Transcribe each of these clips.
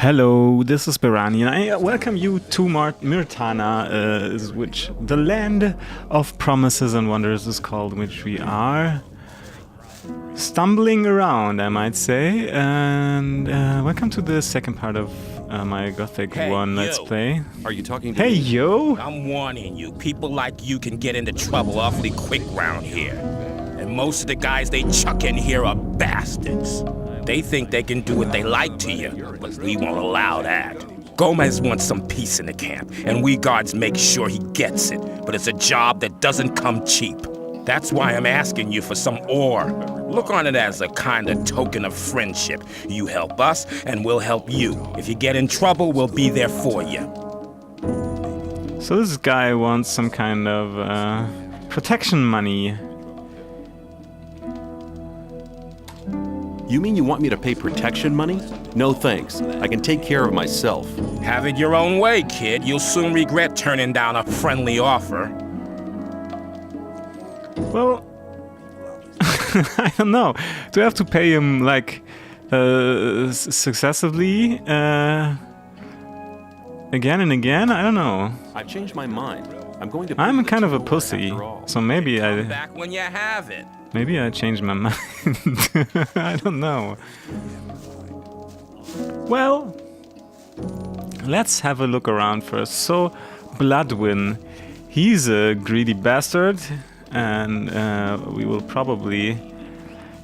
Hello, this is Piranha, and I welcome you to Myrtana, which the land of promises and wonders is called, which we are stumbling around, I might say. And welcome to the second part of my Gothic 1 Let's Play. Are you talking to me? Hey, yo! I'm warning you, people like you can get into trouble awfully quick round here. And most of the guys they chuck in here are bastards. They think they can do what they like to you, but we won't allow that. Gomez wants some peace in the camp, and we guards make sure he gets it, but it's a job that doesn't come cheap. That's why I'm asking you for some ore. Look on it as a kind of token of friendship. You help us, and we'll help you. If you get in trouble, we'll be there for you. So this guy wants some kind of protection money. You mean you want me to pay protection money? No thanks. I can take care of myself. Have it your own way, kid. You'll soon regret turning down a friendly offer. Well, I don't know. Do I have to pay him, like, successively, again and again? I don't know. I've changed my mind. I'm kind of a pussy, so maybe Come back when you have it. Maybe I changed my mind. I don't know. Well, let's have a look around first. So, Bloodwin, he's a greedy bastard, and we will probably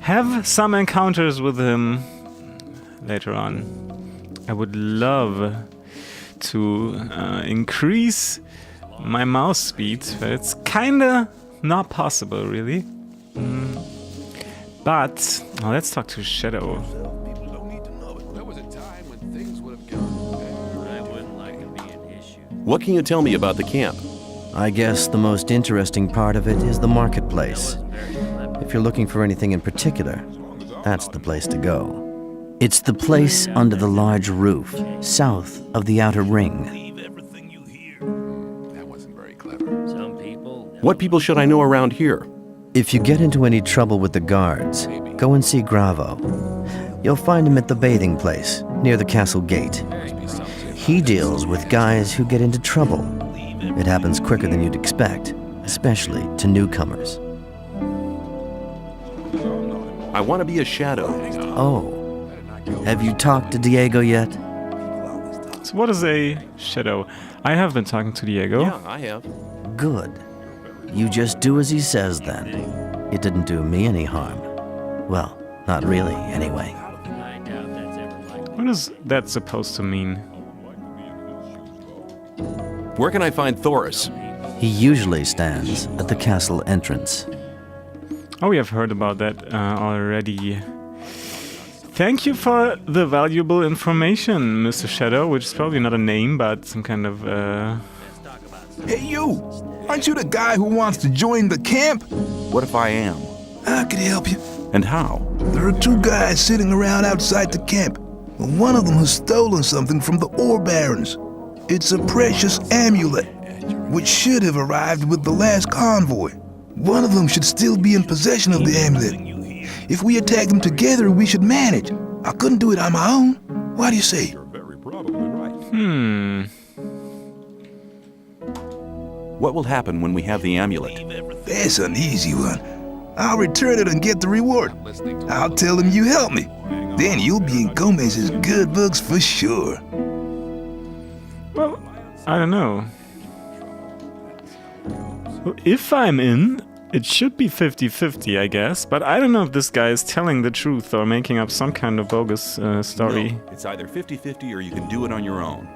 have some encounters with him later on. I would love to increase my mouse speed, but it's kinda not possible, really. But let's talk to Shadow. What can you tell me about the camp? I guess the most interesting part of it is the marketplace. If you're looking for anything in particular, that's the place to go. It's the place under the large roof, south of the outer ring. What people should I know around here? If you get into any trouble with the guards, go and see Gravo. You'll find him at the bathing place, near the castle gate. He deals with guys who get into trouble. It happens quicker than you'd expect, especially to newcomers. I want to be a shadow. Oh. Have you talked to Diego yet? So what is a shadow? I have been talking to Diego. Yeah, I have. Good. You just do as he says, then. It didn't do me any harm. Well, not really, anyway. What is that supposed to mean? Where can I find Thoris? He usually stands at the castle entrance. Oh, we have heard about that already. Thank you for the valuable information, Mr. Shadow, which is probably not a name, but some kind of, Hey, you! Aren't you the guy who wants to join the camp? What if I am? I could help you. And how? There are two guys sitting around outside the camp. One of them has stolen something from the ore barons. It's a precious amulet, which should have arrived with the last convoy. One of them should still be in possession of the amulet. If we attack them together, we should manage. I couldn't do it on my own. What do you say? You're very probably right. What will happen when we have the amulet? That's an easy one. I'll return it and get the reward. I'll tell him you helped me. Then you'll be in Gomez's good books for sure. well, I don't know. Well, if I'm in, it should be 50-50, I guess, but I don't know if this guy is telling the truth or making up some kind of bogus story. No, it's either 50-50 or you can do it on your own.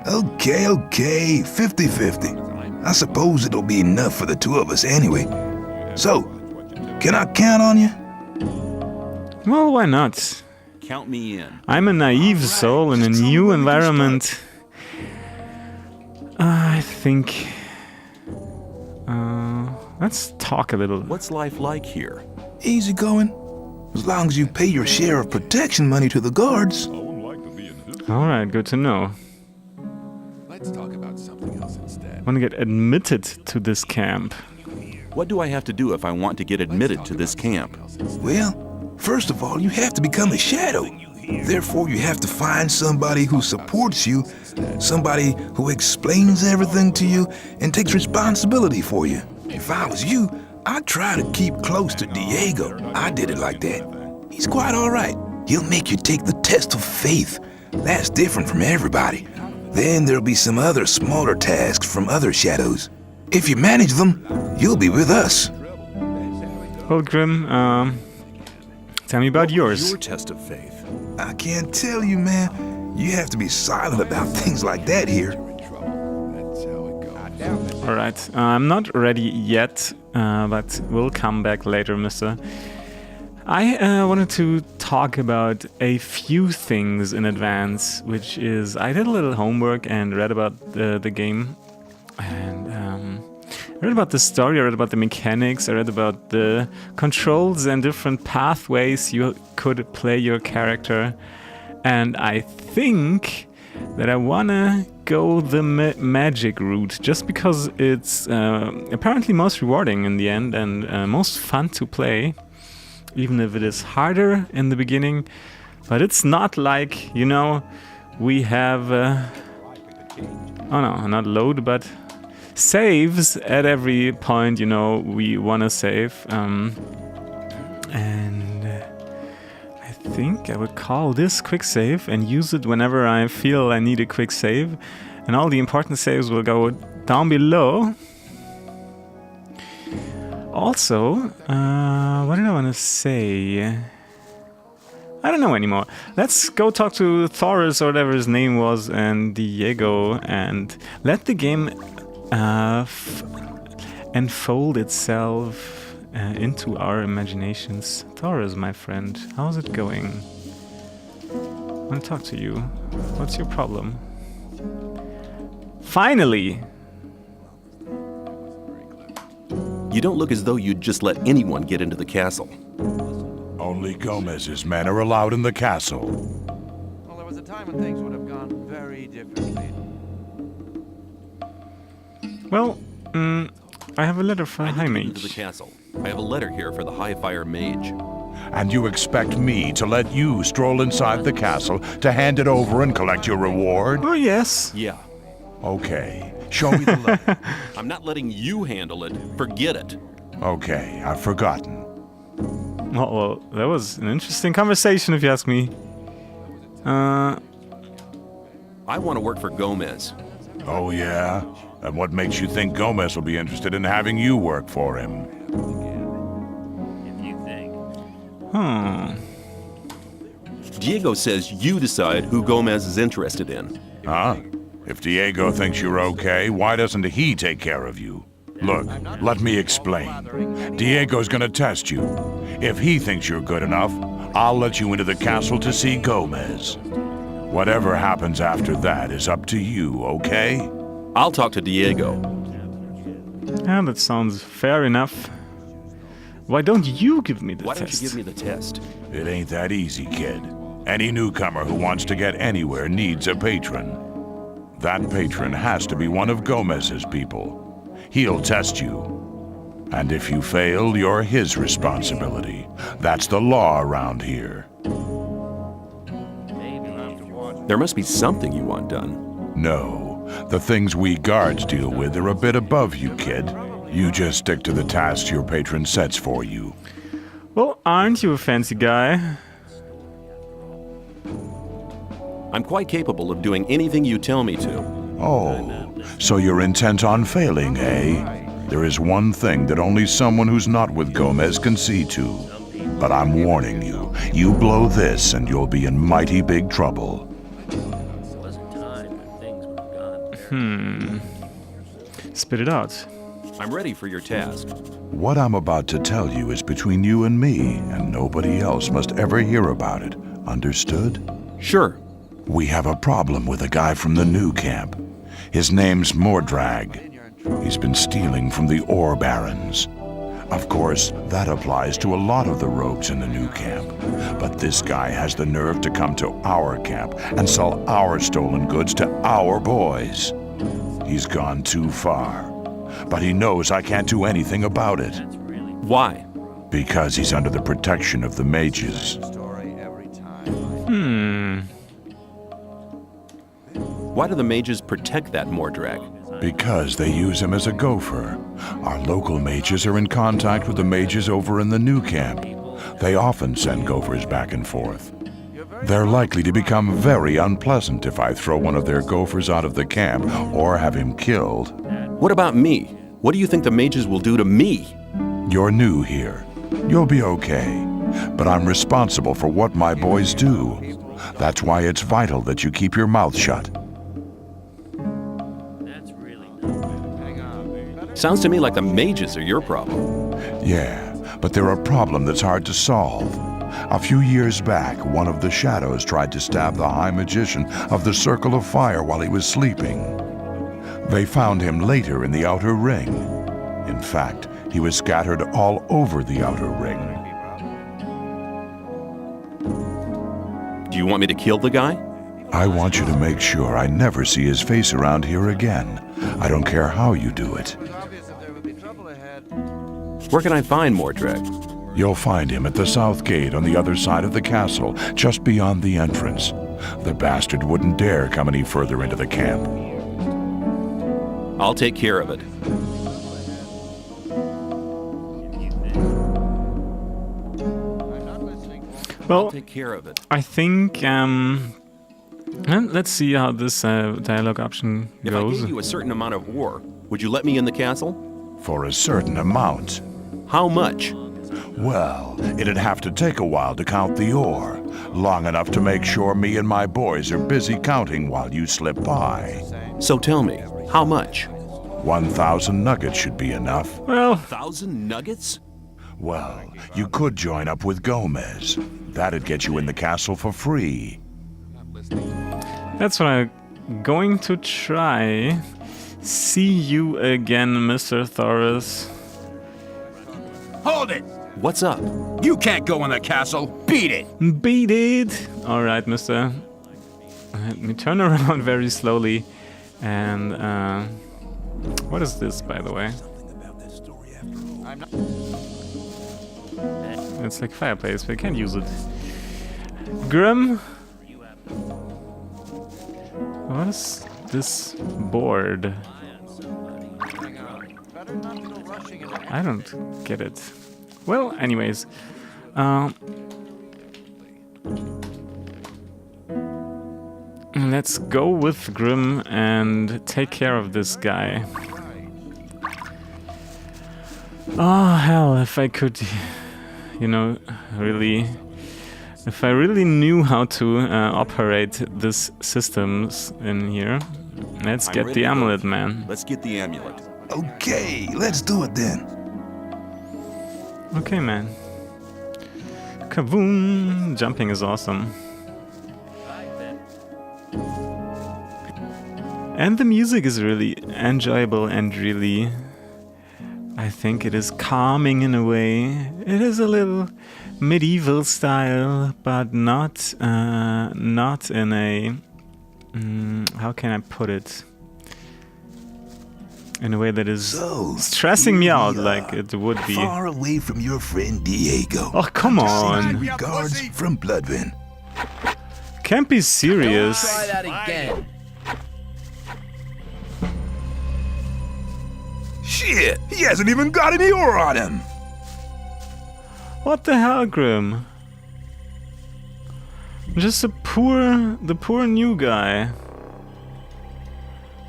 Okay, 50-50. I suppose it'll be enough for the two of us anyway. So, can I count on you? Well, why not? Count me in. I'm a naive soul in a new environment. I think... let's talk a little. What's life like here? Easy going. As long as you pay your share of protection money to the guards. Alright, good to know. Let's talk about something else instead. I want to get admitted to this camp. What do I have to do if I want to get admitted to this camp? Well, first of all, you have to become a shadow. Therefore, you have to find somebody who supports you, somebody who explains everything to you and takes responsibility for you. If I was you, I'd try to keep close to Diego. I did it like that. He's quite all right. He'll make you take the test of faith. That's different from everybody. Then there'll be some other smaller tasks from other shadows. If you manage them, you'll be with us. Well, Grim, tell me about yours. Your test of faith. I can't tell you, man. You have to be silent about things like that here. Alright, I'm not ready yet, but we'll come back later, mister. I wanted to talk about a few things in advance, which is I did a little homework and read about the game. And I read about the story, I read about the mechanics, I read about the controls and different pathways you could play your character. And I think that I wanna go the magic route, just because it's apparently most rewarding in the end and most fun to play, even if it is harder in the beginning. But it's not like, you know, we have oh no, not load, but saves at every point, you know, we wanna save. And I think I would call this quick save and use it whenever I feel I need a quick save. And all the important saves will go down below. Also, what did I want to say? I don't know anymore. Let's go talk to Thoris or whatever his name was and Diego and let the game unfold itself into our imaginations. Thoris, my friend, how's it going? I want to talk to you. What's your problem? Finally! You don't look as though you'd just let anyone get into the castle. Only Gomez's men are allowed in the castle. Well, there was a time when things would have gone very differently. Well, I have a letter for High Into the Mage. castle. I have a letter here for the High Fire Mage. And you expect me to let you stroll inside the castle to hand it over and collect your reward? Oh, yes. Yeah. Okay, show me the letter. I'm not letting you handle it. Forget it. Okay, I've forgotten. Oh, well, that was an interesting conversation, if you ask me. I want to work for Gomez. Oh, yeah? And what makes you think Gomez will be interested in having you work for him? Diego says you decide who Gomez is interested in. Huh? If Diego thinks you're okay, why doesn't he take care of you? Look, let me explain. Diego's gonna test you. If he thinks you're good enough, I'll let you into the castle to see Gomez. Whatever happens after that is up to you, okay? I'll talk to Diego. Yeah, that sounds fair enough. Why don't you give me the Why test? don't you give me the test? It ain't that easy, kid. Any newcomer who wants to get anywhere needs a patron. That patron has to be one of Gomez's people. He'll test you. And if you fail, you're his responsibility. That's the law around here. There must be something you want done. No, the things we guards deal with are a bit above you, kid. You just stick to the tasks your patron sets for you. Well, aren't you a fancy guy? I'm quite capable of doing anything you tell me to. Oh, so you're intent on failing, eh? There is one thing that only someone who's not with Gomez can see to. But I'm warning you, you blow this and you'll be in mighty big trouble. Spit it out. I'm ready for your task. What I'm about to tell you is between you and me, and nobody else must ever hear about it. Understood? Sure. We have a problem with a guy from the new camp. His name's Mordrag. He's been stealing from the ore barons. Of course, that applies to a lot of the rogues in the new camp. But this guy has the nerve to come to our camp and sell our stolen goods to our boys. He's gone too far. But he knows I can't do anything about it. Why? Because he's under the protection of the mages. Why do the mages protect that Mordrag? Because they use him as a gopher. Our local mages are in contact with the mages over in the new camp. They often send gophers back and forth. They're likely to become very unpleasant if I throw one of their gophers out of the camp or have him killed. What about me? What do you think the mages will do to me? You're new here. You'll be okay. But I'm responsible for what my boys do. That's why it's vital that you keep your mouth shut. Sounds to me like the mages are your problem. Yeah, but they're a problem that's hard to solve. A few years back, one of the shadows tried to stab the High Magician of the Circle of Fire while he was sleeping. They found him later in the Outer Ring. In fact, he was scattered all over the Outer Ring. Do you want me to kill the guy? I want you to make sure I never see his face around here again. I don't care how you do it. Where can I find Mordrag? You'll find him at the south gate on the other side of the castle, just beyond the entrance. The bastard wouldn't dare come any further into the camp. I'll take care of it. Well, I'll take care of it. I think, let's see how this dialogue option If I goes. gave you a certain amount of ore, would you let me in the castle? For a certain amount. How much? Well, it'd have to take a while to count the ore. Long enough to make sure me and my boys are busy counting while you slip by. So tell me, how much? 1,000 nuggets should be enough. Well, 1,000 nuggets? Well, you could join up with Gomez. That'd get you in the castle for free. that's what I'm going to try. See you again, Mr. Thoris. Hold it! What's up? You can't go in the castle. Beat it! Beat it! Alright, mister. Let me turn around very slowly. And, what is this, by the way? It's like fireplace, but I can't use it. Grim? What is this board? I don't get it. Well, anyways. Let's go with Grim and take care of this guy. Oh, hell, if I could, you know, really... If I really knew how to operate these systems in here. Let's get the amulet, man. Let's get the amulet. Okay, let's do it then. Okay, man. Kaboom! Jumping is awesome. And the music is really enjoyable and really... I think it is calming in a way. It is a little medieval style, but not in a... how can I put it? In a way that is stressing me out like it would be. Far away from your friend Diego. Oh, come on. Regards from Bloodvin. Can't be serious. Try that again. Shit, he hasn't even got any ore on him. What the hell, Grim? Just the poor new guy.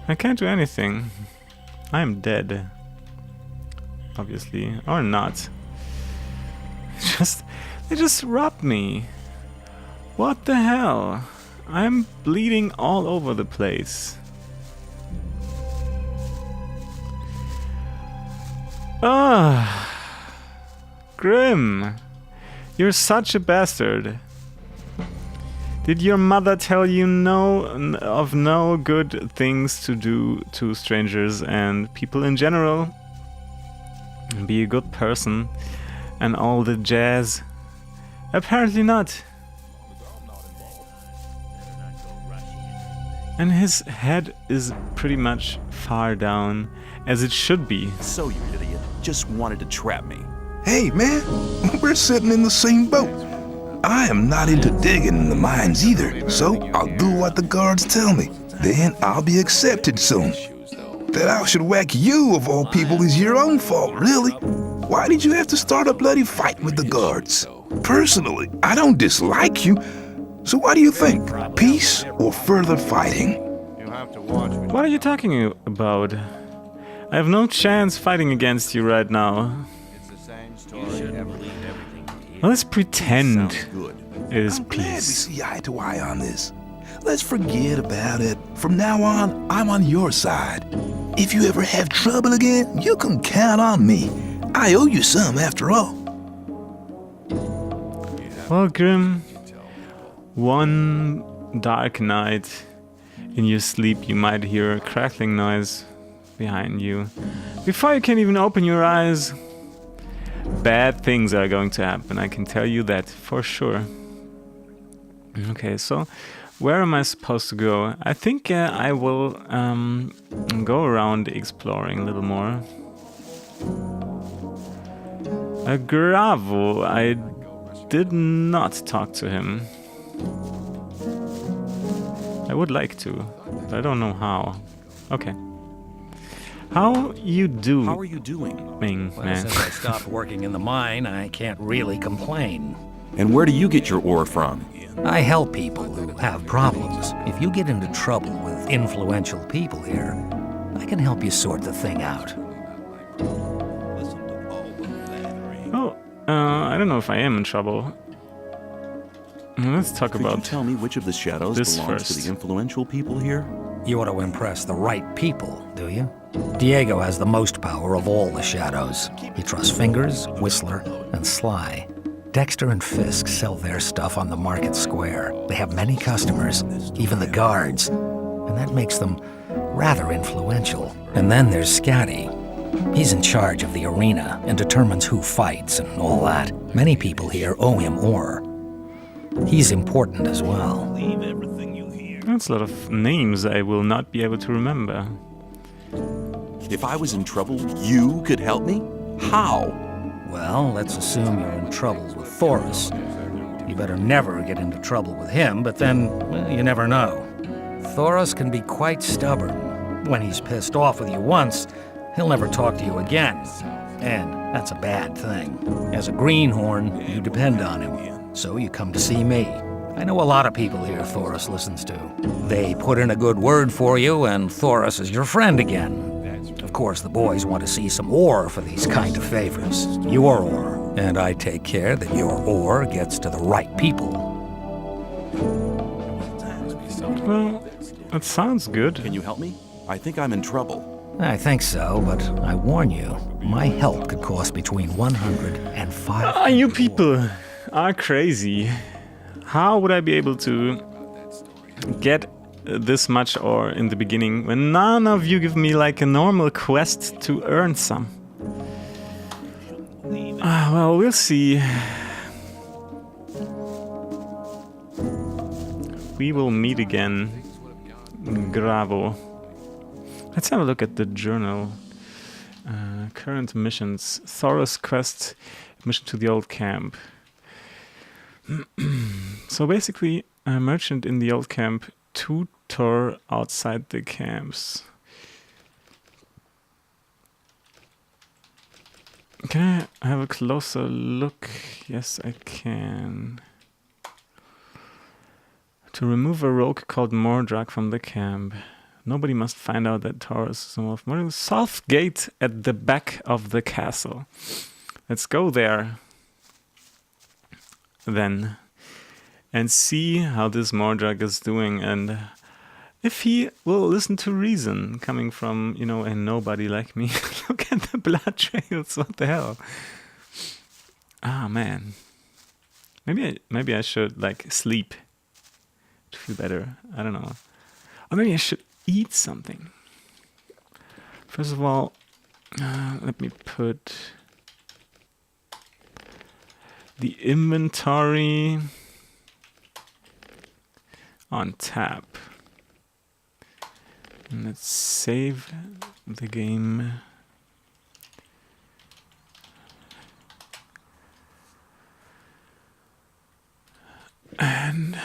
I can't do anything. I am dead. Obviously. Or not. They just robbed me. What the hell? I'm bleeding all over the place. Ah, Grim, you're such a bastard. Did your mother tell you of no good things to do to strangers and people in general? Be a good person and all the jazz? Apparently not. And his head is pretty much far down, as it should be. So you idiot just wanted to trap me. Hey, man, we're sitting in the same boat. I am not into digging in the mines either, so I'll do what the guards tell me. then I'll be accepted soon. That I should whack you, of all people, is your own fault, really. Why did you have to start a bloody fight with the guards? Personally, I don't dislike you. So what do you think? Peace or further fighting? What are you talking about? I have no chance fighting against you right now. Well, let's pretend it is I'm glad we peace. see eye to eye on this. Let's forget about it. From now on, I'm on your side. If you ever have trouble again, you can count on me. I owe you some, after all. Well, Grim, one dark night in your sleep you might hear a crackling noise behind you. Before you can even open your eyes, bad things are going to happen, I can tell you that for sure. Okay, so where am I supposed to go? I think I will go around exploring a little more. Gravo, I did not talk to him. I would like to, but I don't know how. Okay. How you do? How are you doing? Man? Well, since I stopped working in the mine, I can't really complain. And where do you get your ore from? I help people who have problems. If you get into trouble with influential people here, I can help you sort the thing out. Oh, I don't know if I am in trouble. Let's talk Could you about tell me which of the shadows this belongs to first. the influential people here? You want to impress the right people, do you? Diego has the most power of all the shadows. He trusts Fingers, Whistler, and Sly. Dexter and Fisk sell their stuff on the market square. They have many customers, even the guards, and that makes them rather influential. And then there's Scatty. He's in charge of the arena and determines who fights and all that. Many people here owe him ore. He's important as well. That's a lot of names I will not be able to remember. If I was in trouble, you could help me? How? Well, let's assume you're in trouble with Thoris. You better never get into trouble with him, but then, well, you never know. Thoris can be quite stubborn. When he's pissed off with you once, he'll never talk to you again. And that's a bad thing. As a greenhorn, you depend on him. So you come to see me. I know a lot of people here Thoris listens to. They put in a good word for you, and Thoris is your friend again. Of course, the boys want to see some ore for these kind of favors. Your ore. And I take care that your ore gets to the right people. Well, that sounds good. Can you help me? I think I'm in trouble. I think so, but I warn you, my help could cost between 100 and 500. Ah, you people are crazy. How would I be able to get this much ore in the beginning when none of you give me like a normal quest to earn some? Well, we'll see. We will meet again, Gravo. Let's have a look at the journal. Current missions. Thoros quest, mission to the old camp. So basically, a merchant in the old camp, tutor outside the camps. Can I have a closer look? Yes, I can. To remove a rogue called Mordrak from the camp. Nobody must find out that Taurus is involved. South gate at the back of the castle. Let's go there. Then. And see how this Mordrak is doing. And if he will listen to reason. Coming from, you know, a nobody like me. Look at the blood trails. What the hell? Ah, man. Maybe I should, like, sleep. To feel better. I don't know. Or maybe I should eat something. First of all, let me put the inventory on tap. And let's save the game. And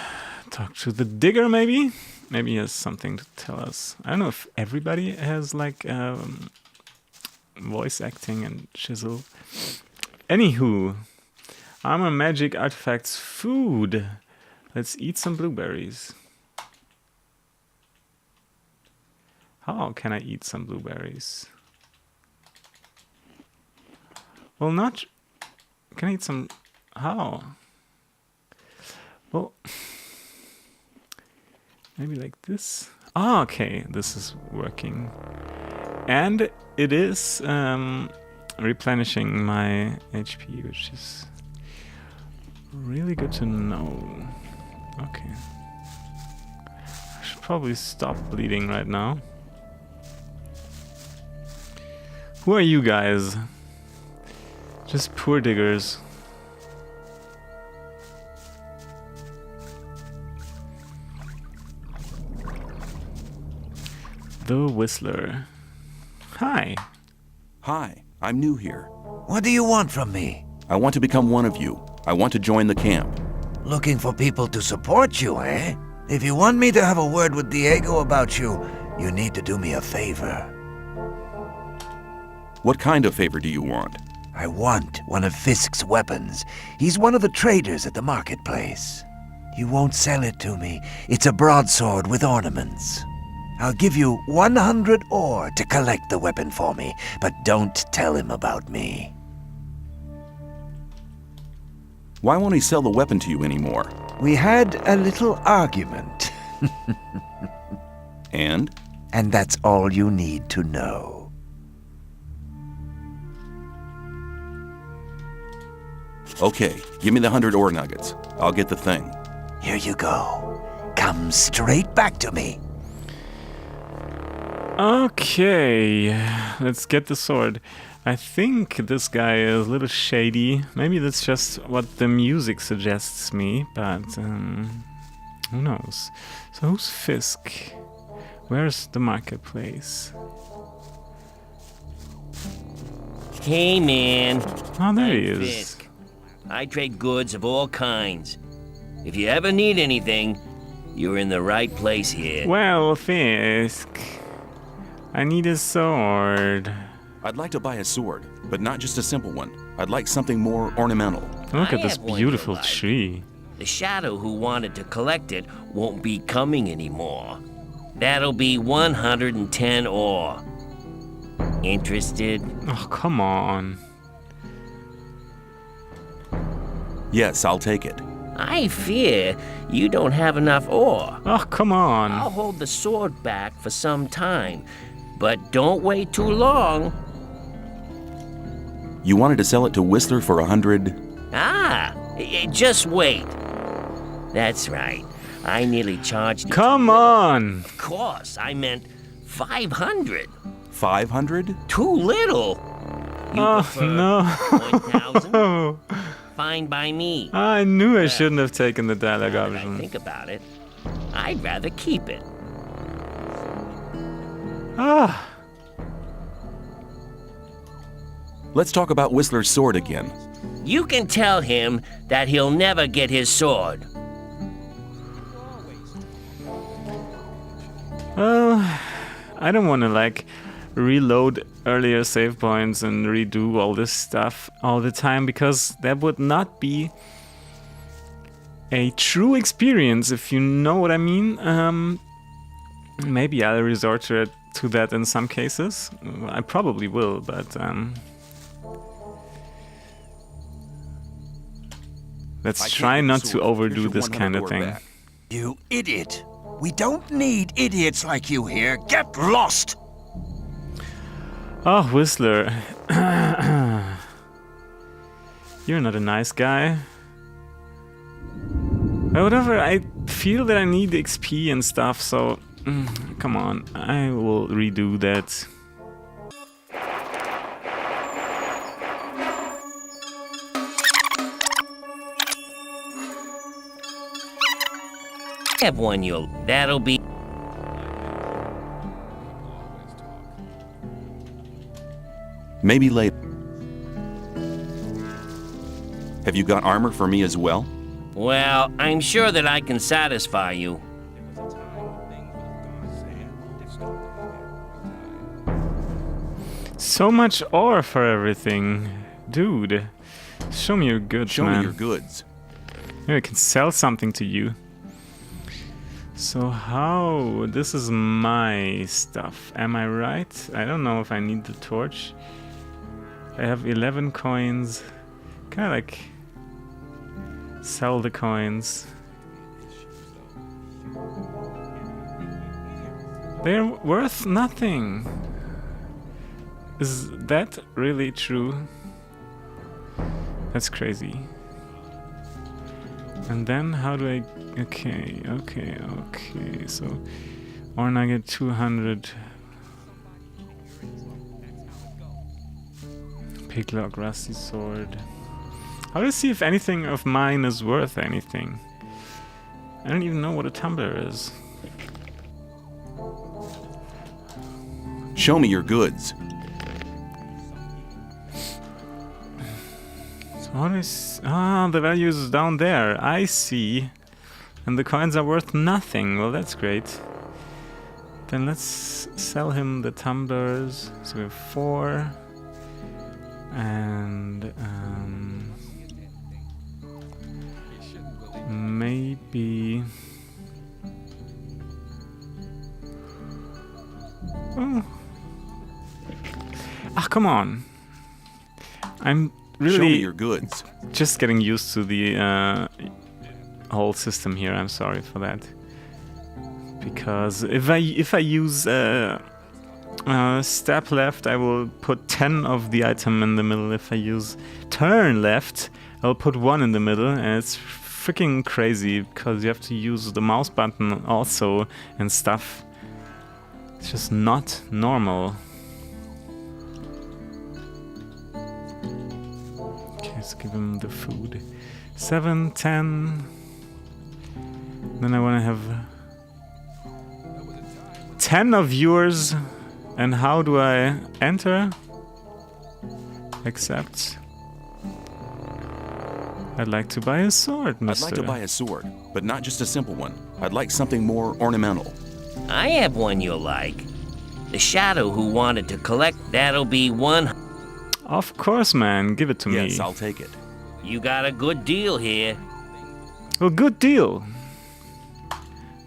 talk to the digger maybe? Maybe he has something to tell us. I don't know if everybody has like voice acting and chisel. Anywho, armor, magic, artifacts, food. Let's eat some blueberries. How can I eat some blueberries? Well, not... Can I eat some... How? Well... Maybe like this? Ah, okay, this is working. And it is replenishing my HP, which is really good to know. Okay. I should probably stop bleeding right now. Who are you guys? Just poor diggers. The Whistler. Hi. Hi, I'm new here. What do you want from me? I want to become one of you. I want to join the camp. Looking for people to support you, eh? If you want me to have a word with Diego about you, you need to do me a favor. What kind of favor do you want? I want one of Fisk's weapons. He's one of the traders at the marketplace. You won't sell it to me. It's a broadsword with ornaments. I'll give you 100 ore to collect the weapon for me, but don't tell him about me. Why won't he sell the weapon to you anymore? We had a little argument. And? And that's all you need to know. Okay, give me the 100 ore nuggets. I'll get the thing. Here you go. Come straight back to me. Okay, let's get the sword. I think this guy is a little shady. Maybe that's just what the music suggests me, but who knows? So who's Fisk? Where's the marketplace? Hey man. Oh, there he I'm is. Fisk. I trade goods of all kinds. If you ever need anything, you're in the right place here. Well, Fisk, I need a sword. I'd like to buy a sword, but not just a simple one. I'd like something more ornamental. Look I at this have one beautiful you like. tree. The shadow who wanted to collect it won't be coming anymore. That'll be 110 ore. Interested? Oh, come on. Yes, I'll take it. I fear you don't have enough ore. Oh, come on. I'll hold the sword back for some time, but don't wait too long. You wanted to sell it to Whistler for 100? Just wait. That's right. I nearly charged you. Come on. Of course, I meant 500. 500? Too little. You Oh, prefer no. 1,000? Fine by me. I knew I shouldn't have taken the dialogue Now that I option. think about it, I'd rather keep it. Ah. Let's talk about Whistler's sword again. You can tell him that he'll never get his sword. Well, I don't want to like reload earlier save points and redo all this stuff all the time, because that would not be a true experience, if you know what I mean. Maybe I'll resort to that in some cases. I probably will, but let's I can't try get the not to sword. overdo Here's your this 100 kind of ore thing. back. You idiot. We don't need idiots like you here. Get lost! Oh, Whistler. You're not a nice guy. But whatever, I feel that I need XP and stuff, so come on, I will redo that. Have one that'll be. Maybe later. Have you got armor for me as well? Well, I'm sure that I can satisfy you. So much ore for everything. Dude, show me your goods, Show man. me your goods. Maybe I can sell something to you. So how... This is my stuff. Am I right? I don't know if I need the torch. I have 11 coins. Can I, like... sell the coins? They're worth nothing. Is that really true? That's crazy. And then how do I... Okay. So... Or I get 200... Picklock, rusty sword... How do I see if anything of mine is worth anything? I don't even know what a tumbler is. Show me your goods. So how do I the value is down there. I see. And the coins are worth nothing. Well, that's great. Then let's sell him the tumblers. So we have 4. And... maybe... Oh. Ah, come on. I'm really Show me your goods. just getting used to the whole system here. I'm sorry for that. Because if I use step left, I will put 10 of the item in the middle. If I use turn left, I'll put 1 in the middle, and it's freaking crazy because you have to use the mouse button also and stuff. It's just not normal. Okay, let's give him the food. 7, 10. Then I want to have 10 of yours. And how do I enter? Accept. I'd like to buy a sword, mister. I'd like to buy a sword, but not just a simple one. I'd like something more ornamental. I have one you'll like. The Shadow who wanted to collect, that'll be 1. Of course, man. Give it to me. Yes, I'll take it. You got a good deal here. Well, good deal.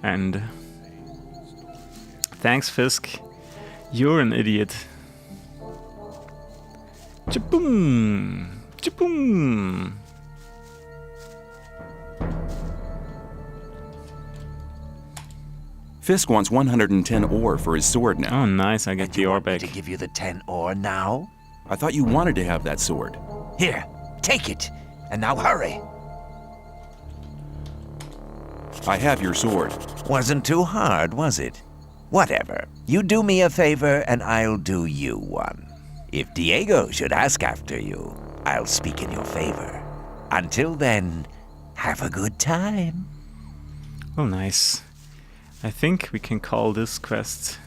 And thanks, Fisk. You're an idiot. Chaboom! Chaboom! Fisk wants 110 ore for his sword now. Oh, nice. I get the ore back. To give you the 10 ore now? I thought you wanted to have that sword. Here, take it. And now hurry. I have your sword. Wasn't too hard, was it? Whatever. You do me a favor, and I'll do you one. If Diego should ask after you, I'll speak in your favor. Until then, have a good time. Oh, nice. I think we can call this quest.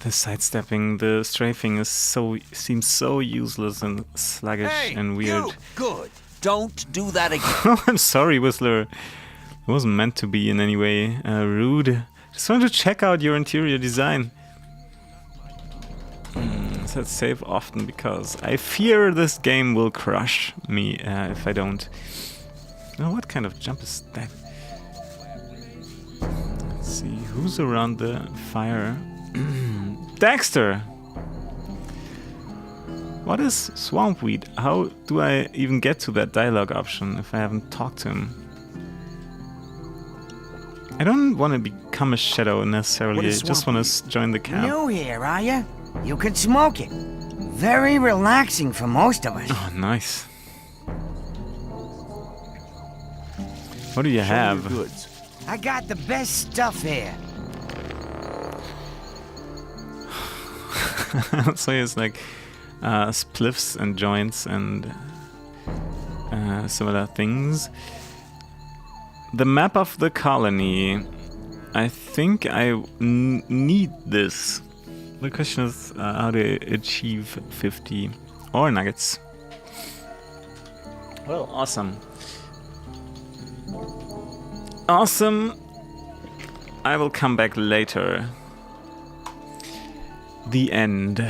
The sidestepping, the strafing seems so useless and sluggish and weird. You! Good. Don't do that again. Oh, I'm sorry, Whistler. It wasn't meant to be in any way rude. Just wanted to check out your interior design. Let's save often because I fear this game will crush me if I don't. Oh, what kind of jump is that? Let's see, who's around the fire? Dexter! What is swampweed? How do I even get to that dialogue option if I haven't talked to him? I don't want to become a shadow necessarily, I just want to join the camp. New here, are ya? You can smoke it. Very relaxing for most of us. Oh, nice. What do you have? Goods. I got the best stuff here. So it's like spliffs and joints and similar things. The map of the colony. I think I need this. The question is how to achieve 50 ore nuggets. Well, awesome. Awesome. I will come back later. the end.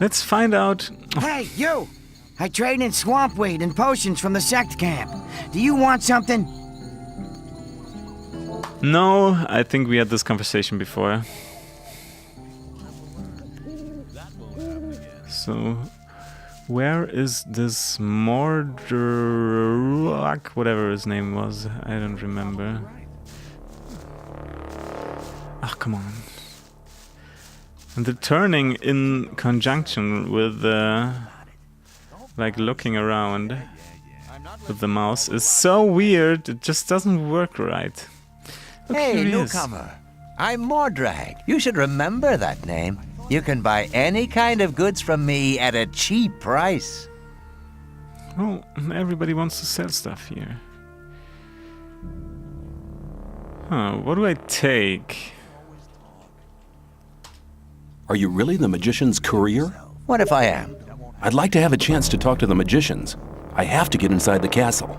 Let's find out. Hey, you! I trade in swamp weed and potions from the sect camp. Do you want something? No, I think we had this conversation before. So, where is this Mordrak, whatever his name was? I don't remember. Ah, come on. And the turning in conjunction with like looking around with the mouse is so weird, it just doesn't work right. Look, Hey, here he is. newcomer. I'm Mordrag. You should remember that name. You can buy any kind of goods from me at a cheap price. Oh, everybody wants to sell stuff here. Huh, what do I take? Are you really the magician's courier? What if I am? I'd like to have a chance to talk to the magicians. I have to get inside the castle.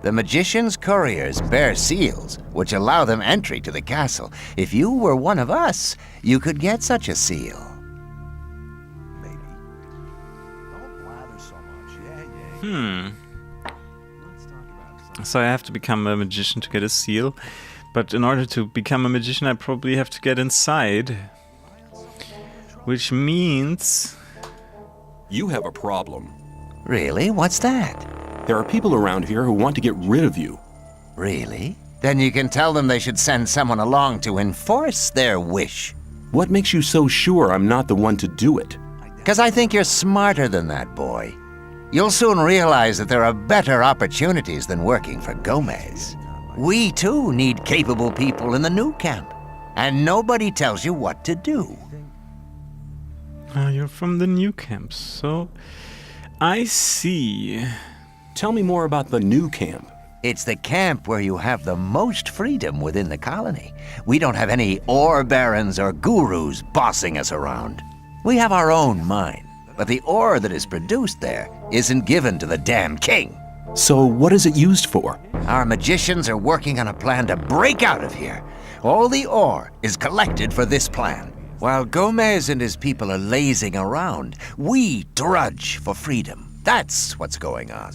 The magician's couriers bear seals, which allow them entry to the castle. If you were one of us, you could get such a seal. So I have to become a magician to get a seal. But in order to become a magician, I probably have to get inside. Which means... You have a problem. Really? What's that? There are people around here who want to get rid of you. Really? Then you can tell them they should send someone along to enforce their wish. What makes you so sure I'm not the one to do it? 'Cause I think you're smarter than that, boy. You'll soon realize that there are better opportunities than working for Gomez. We, too, need capable people in the new camp. And nobody tells you what to do. You're from the new camp, so... I see. Tell me more about the new camp. It's the camp where you have the most freedom within the colony. We don't have any ore barons or gurus bossing us around. We have our own mind, but the ore that is produced there isn't given to the damn king. So what is it used for? Our magicians are working on a plan to break out of here. All the ore is collected for this plan. While Gomez and his people are lazing around, we drudge for freedom. That's what's going on.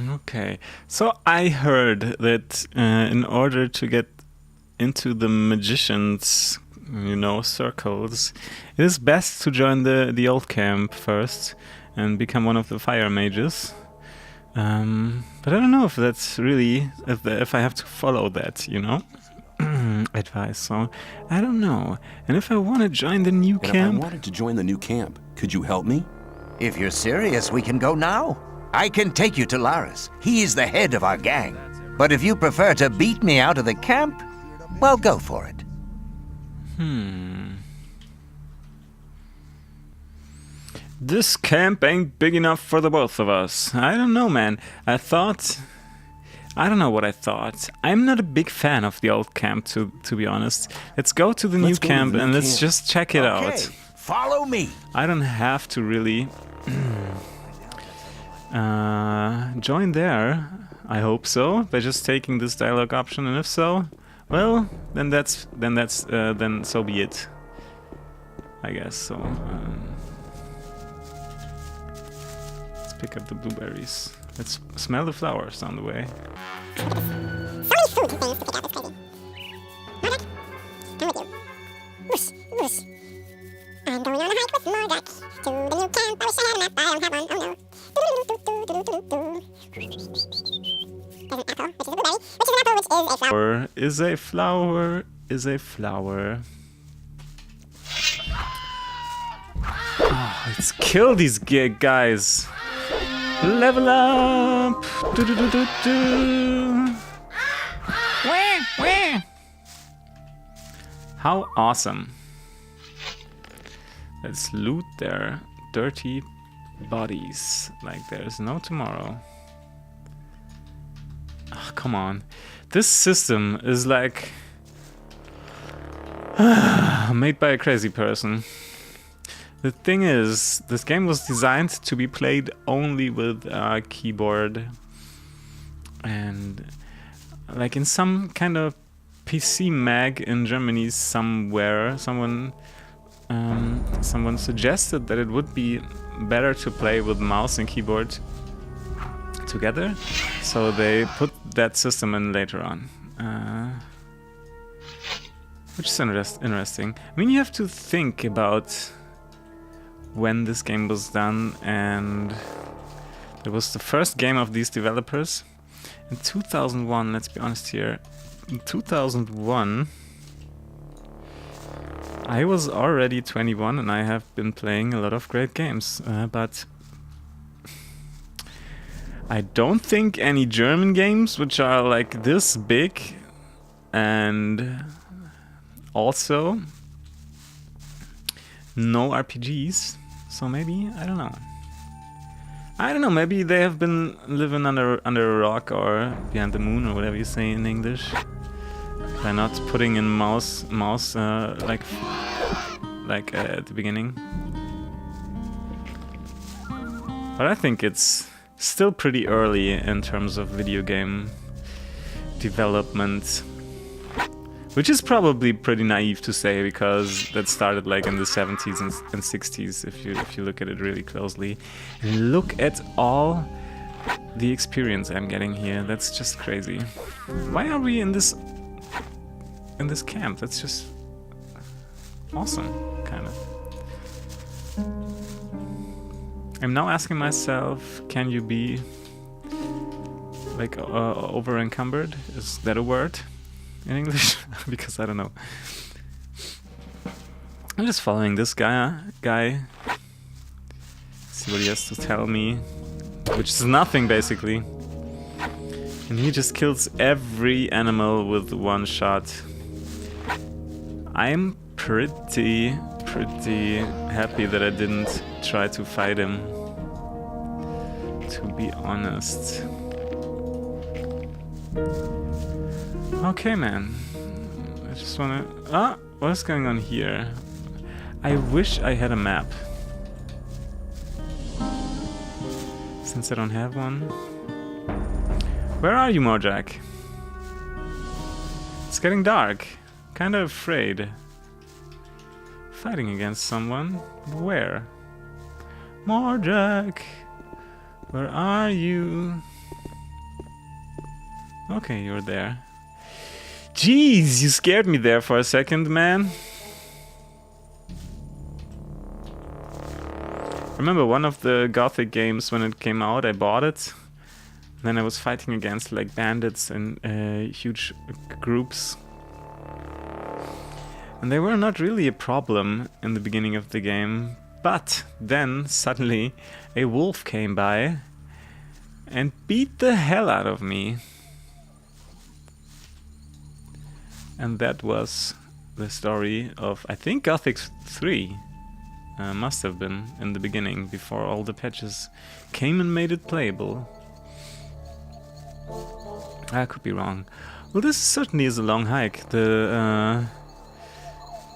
Okay, so I heard that in order to get into the magicians, you know, circles, it is best to join the old camp first and become one of the fire mages. But I don't know if that's really, if I have to follow that, you know, advice. So I don't know. And if I want to join the new camp, if I wanted to join the new camp, could you help me? If you're serious, we can go now. I can take you to Laris. He is the head of our gang. But if you prefer to beat me out of the camp, well, go for it. This camp ain't big enough for the both of us. I don't know, man. I don't know what I thought. I'm not a big fan of the old camp, to be honest. Let's go to the new camp and let's just check it out. Follow me. I don't have to really join there. I hope so, by just taking this dialogue option, and if so, well, then so be it. I guess so. Let's pick up the blueberries. Let's smell the flowers on the way. So many food things to pick up, it's crazy. Mordek, I'm with you. Whoosh, whoosh. I'm going on a hike with Mordek to the new camp. I wish I had a map, but I don't have one. Oh no. There's an apple, which is a blueberry, which is an apple, which is a flower. Is a flower, is a flower. Oh, let's kill these guys. Level up. Do do do do do. Wah, wah. How awesome. Let's loot their dirty bodies like there's no tomorrow. Oh, come on. This system is like made by a crazy person. The thing is, this game was designed to be played only with a keyboard and like in some kind of PC Mag in Germany somewhere, someone suggested that it would be better to play with mouse and keyboard together, so they put that system in later on, which is interesting. I mean, you have to think about when this game was done, and it was the first game of these developers in 2001. Let's be honest here. In 2001, I was already 21 and I have been playing a lot of great games, but I don't think any German games which are like this big, and also no RPGs, so maybe, I don't know, maybe they have been living under a rock or behind the moon or whatever you say in English. By not putting in mouse like at the beginning. But I think it's still pretty early in terms of video game development, which is probably pretty naive to say, because that started like in the 70s and 60s if you look at it really closely. And look at all the experience I'm getting here. That's just crazy. Why are we in this camp? That's just awesome, kind of. I'm now asking myself, can you be like over encumbered? Is that a word in English? Because I don't know. I'm just following this guy. See what he has to tell me, which is nothing basically. And he just kills every animal with one shot. I'm pretty happy that I didn't try to fight him, to be honest. Okay, man. I just wanna... Ah! What's going on here? I wish I had a map. Since I don't have one. Where are you, Mojack? It's getting dark. Kind of afraid. Fighting against someone? Where? Mojack! Where are you? Okay, you're there. Jeez, you scared me there for a second, man. Remember one of the Gothic games when it came out, I bought it. Then I was fighting against like bandits and huge groups. And they were not really a problem in the beginning of the game. But then suddenly a wolf came by and beat the hell out of me. And that was the story of, I think, Gothic 3. Must have been in the beginning, before all the patches came and made it playable. I could be wrong. Well, this certainly is a long hike.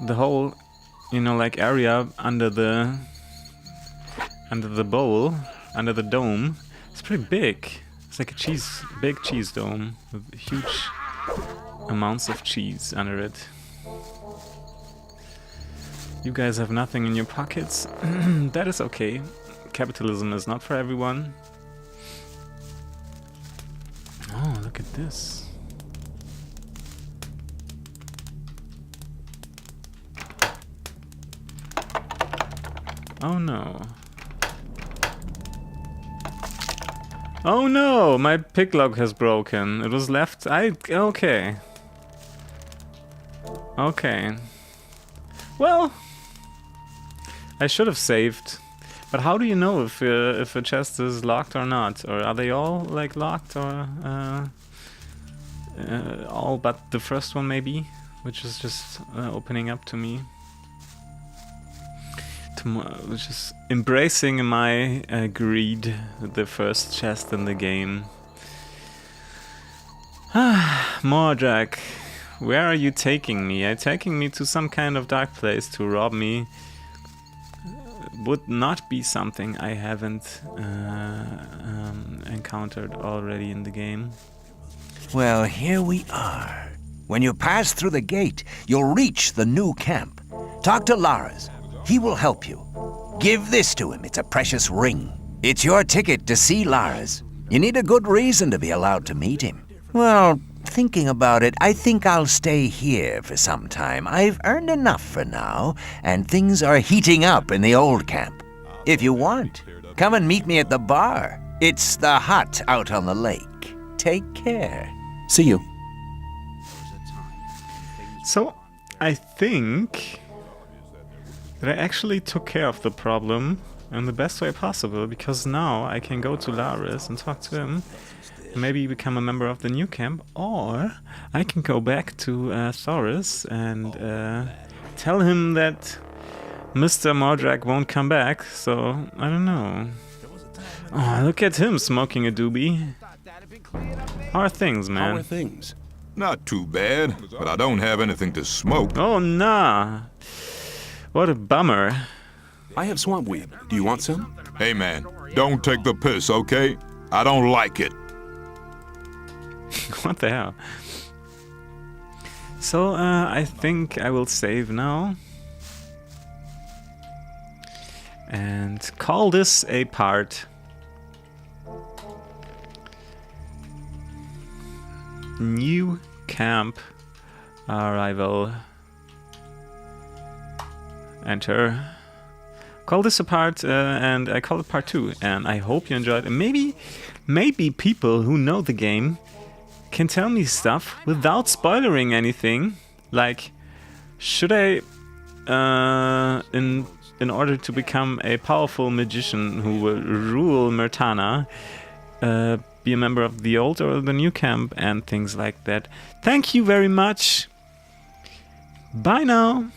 The whole, you know, like area under the bowl, under the dome, it's pretty big. It's like a big cheese dome with huge amounts of cheese under it. You guys have nothing in your pockets. That is okay. Capitalism is not for everyone. Oh, look at this. Oh no. Oh no, my pick lock has broken. It was left. Okay. Okay. Well, I should have saved. But how do you know if a chest is locked or not? Or are they all like locked, or all but the first one maybe, which is just opening up to me? Which is embracing my greed, the first chest in the game. Mordrag, where are you taking me? Are you taking me to some kind of dark place to rob me? Would not be something I haven't encountered already in the game. Well, here we are. When you pass through the gate, you'll reach the new camp. Talk to Lars. He will help you. Give this to him. It's a precious ring. It's your ticket to see Lars. You need a good reason to be allowed to meet him. Well, thinking about it, I think I'll stay here for some time. I've earned enough for now, and things are heating up in the old camp. If you want, come and meet me at the bar. It's the hut out on the lake. Take care. See you. So, I think that I actually took care of the problem in the best way possible, because now I can go to Lars and talk to him, and maybe become a member of the new camp, or I can go back to Thoris and tell him that Mr. Mordrak won't come back, so I don't know. Oh, look at him smoking a doobie. How are things, man? How are things? Not too bad, but I don't have anything to smoke. Oh, nah. What a bummer. I have swamp weed. Do you want some? Hey man, don't take the piss, okay? I don't like it. What the hell? So, I think I will save now. And call this a part. New camp arrival. Enter. Call this a part, and I call it part 2. And I hope you enjoyed it. Maybe people who know the game can tell me stuff without spoiling anything. Like, should I, in order to become a powerful magician who will rule Myrtana, be a member of the old or the new camp, and things like that. Thank you very much. Bye now.